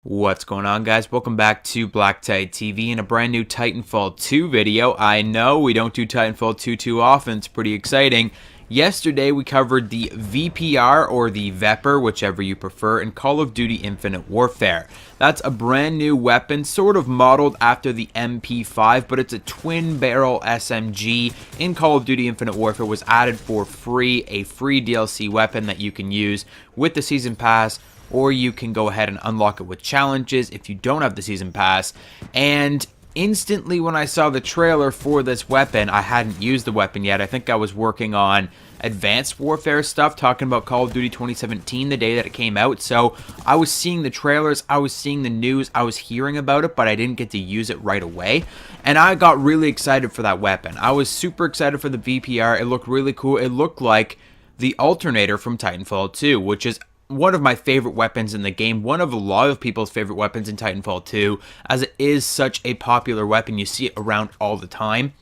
What's going on, guys? Welcome back to BlackTideTV and a brand new Titanfall 2 video. I know we don't do Titanfall 2 too often. It's pretty exciting. Yesterday we covered the VPR or the VEPR, whichever you prefer, in Call of Duty Infinite Warfare. That's a brand new weapon, sort of modeled after the MP5, but it's a twin barrel SMG in Call of Duty Infinite Warfare. Was added for free, a free DLC weapon that you can use with the Season Pass, or you can go ahead and unlock it with challenges if you don't have the Season Pass. And instantly when I saw the trailer for this weapon, I hadn't used the weapon yet. I think I was working on Advanced Warfare stuff, talking about Call of Duty 2017 the day that it came out. So I was seeing the trailers, I was seeing the news, I was hearing about it, but I didn't get to use it right away. And I got really excited for that weapon. I was super excited for the VPR. It looked really cool. It looked like the Alternator from Titanfall 2, which is one of my favorite weapons in the game, one of a lot of people's favorite weapons in Titanfall 2, as it is such a popular weapon. You see it around all the time.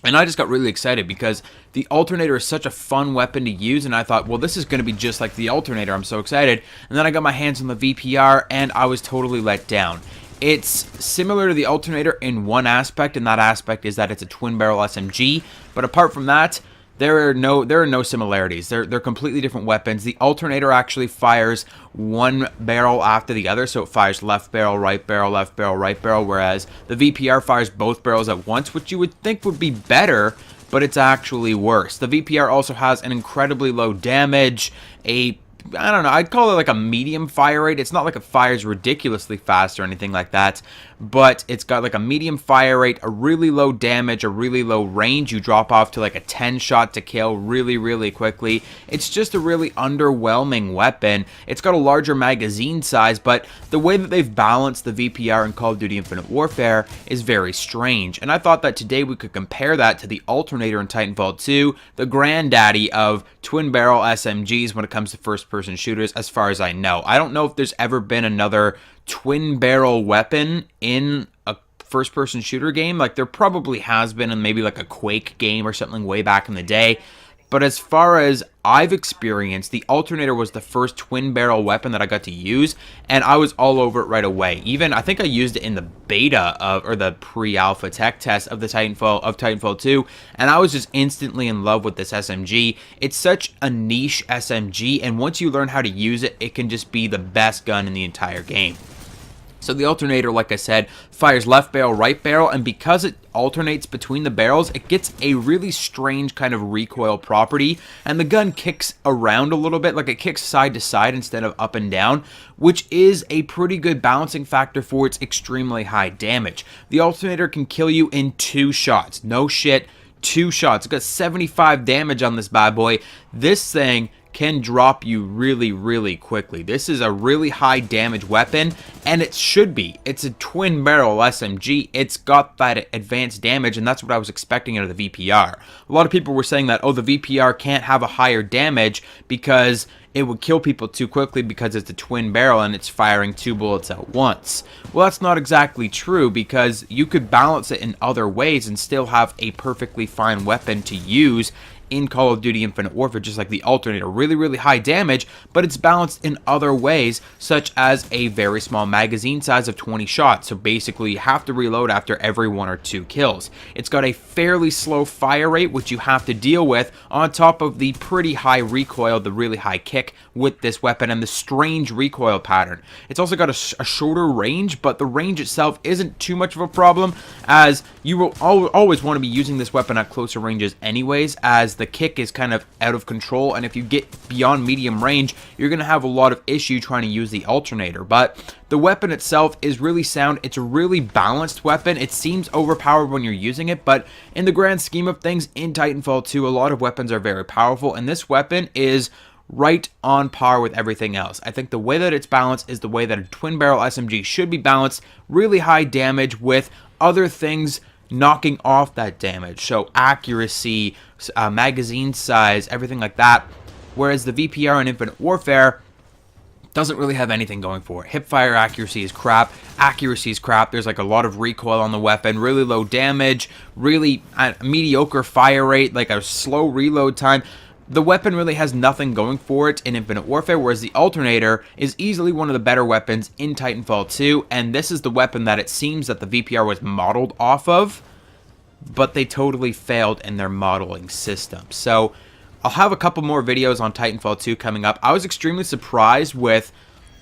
And I just got really excited because the Alternator is such a fun weapon to use, and I thought, well, this is going to be just like the Alternator. I'm so excited. And then I got my hands on the VPR, and I was totally let down. It's similar to the Alternator in one aspect, and that aspect is that it's a twin barrel SMG. But apart from that, there are no similarities. They're completely different weapons. The Alternator actually fires one barrel after the other, so it fires left barrel, right barrel, left barrel, right barrel, whereas the VPR fires both barrels at once, which you would think would be better, but it's actually worse. The VPR also has an incredibly low damage, I don't know, I'd call it like a medium fire rate. It's not like it fires ridiculously fast or anything like that, but it's got like a medium fire rate, a really low damage, a really low range. You drop off to like a 10 shot to kill really quickly. It's just a really underwhelming weapon. It's got a larger magazine size, but the way that they've balanced the VPR in Call of Duty Infinite Warfare is very strange. And I thought that today we could compare that to the Alternator in Titanfall 2, the granddaddy of twin barrel SMGs when it comes to first-person shooters, as far as I know. I don't know if there's ever been another twin barrel weapon in a first-person shooter game. Like, there probably has been in maybe like a Quake game or something way back in the day. But as far as I've experienced, the Alternator was the first twin barrel weapon that I got to use, and I was all over it right away. Even, I think I used it in the beta of, or the pre-alpha tech test of the Titanfall 2, and I was just instantly in love with this SMG. It's such a niche SMG, and once you learn how to use it, it can just be the best gun in the entire game. So the Alternator, like I said, fires left barrel, right barrel, and because it alternates between the barrels, it gets a really strange kind of recoil property, and the gun kicks around a little bit, like it kicks side to side instead of up and down, which is a pretty good balancing factor for its extremely high damage. The Alternator can kill you in 2 shots. No shit, 2 shots. It's got 75 damage on this bad boy. This thing can drop you really quickly. This is a really high damage weapon, and it should be. It's a twin barrel SMG. It's got that advanced damage, and that's what I was expecting out of the VPR. A lot of people were saying that, oh, the VPR can't have a higher damage because it would kill people too quickly because it's a twin barrel and it's firing 2 bullets at once. Well, that's not exactly true, because you could balance it in other ways and still have a perfectly fine weapon to use in Call of Duty Infinite Warfare, just like the Alternator. Really high damage, but it's balanced in other ways, such as a very small magazine size of 20 shots. So basically, you have to reload after every 1 or 2 kills. It's got a fairly slow fire rate, which you have to deal with, on top of the pretty high recoil, the really high kick with this weapon, and the strange recoil pattern. It's also got a shorter range, but the range itself isn't too much of a problem, as you will always want to be using this weapon at closer ranges anyways, as the kick is kind of out of control, and if you get beyond medium range, you're going to have a lot of issue trying to use the Alternator. But the weapon itself is really sound. It's a really balanced weapon. It seems overpowered when you're using it, but in the grand scheme of things, in Titanfall 2, a lot of weapons are very powerful, and this weapon is right on par with everything else. I think the way that it's balanced is the way that a twin barrel SMG should be balanced. Really high damage with other things knocking off that damage, so accuracy, magazine size, everything like that. Whereas the VPR in Infinite Warfare doesn't really have anything going for it. Hipfire accuracy is crap. Accuracy is crap. There's like a lot of recoil on the weapon, really low damage, really mediocre fire rate, like a slow reload time. The weapon really has nothing going for it in Infinite Warfare, whereas the Alternator is easily one of the better weapons in Titanfall 2, and this is the weapon that it seems that the VPR was modeled off of, but they totally failed in their modeling system. So I'll have a couple more videos on Titanfall 2 coming up. I was extremely surprised with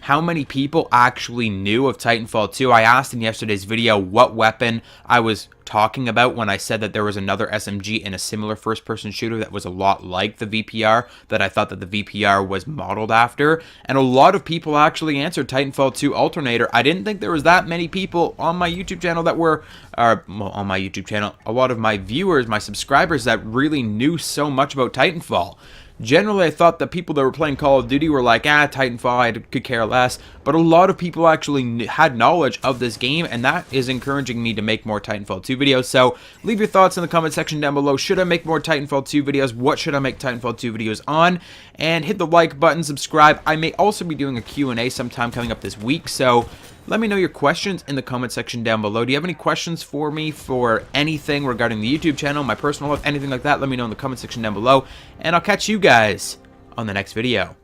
how many people actually knew of Titanfall 2. I asked in yesterday's video what weapon I was talking about when I said that there was another SMG in a similar first-person shooter that was a lot like the VPR, that I thought that the VPR was modeled after, and a lot of people actually answered Titanfall 2 Alternator. I didn't think there was that many people on my YouTube channel that were, well, on my YouTube channel, a lot of my viewers, my subscribers that really knew so much about Titanfall. Generally, I thought that people that were playing Call of Duty were like, Titanfall, I could care less. But a lot of people actually had knowledge of this game, and that is encouraging me to make more Titanfall 2 videos. So, leave your thoughts in the comment section down below. Should I make more Titanfall 2 videos? What should I make Titanfall 2 videos on? And hit the like button, subscribe. I may also be doing a Q&A sometime coming up this week, so let me know your questions in the comment section down below. Do you have any questions for me for anything regarding the YouTube channel, my personal life, anything like that? Let me know in the comment section down below, and I'll catch you guys on the next video.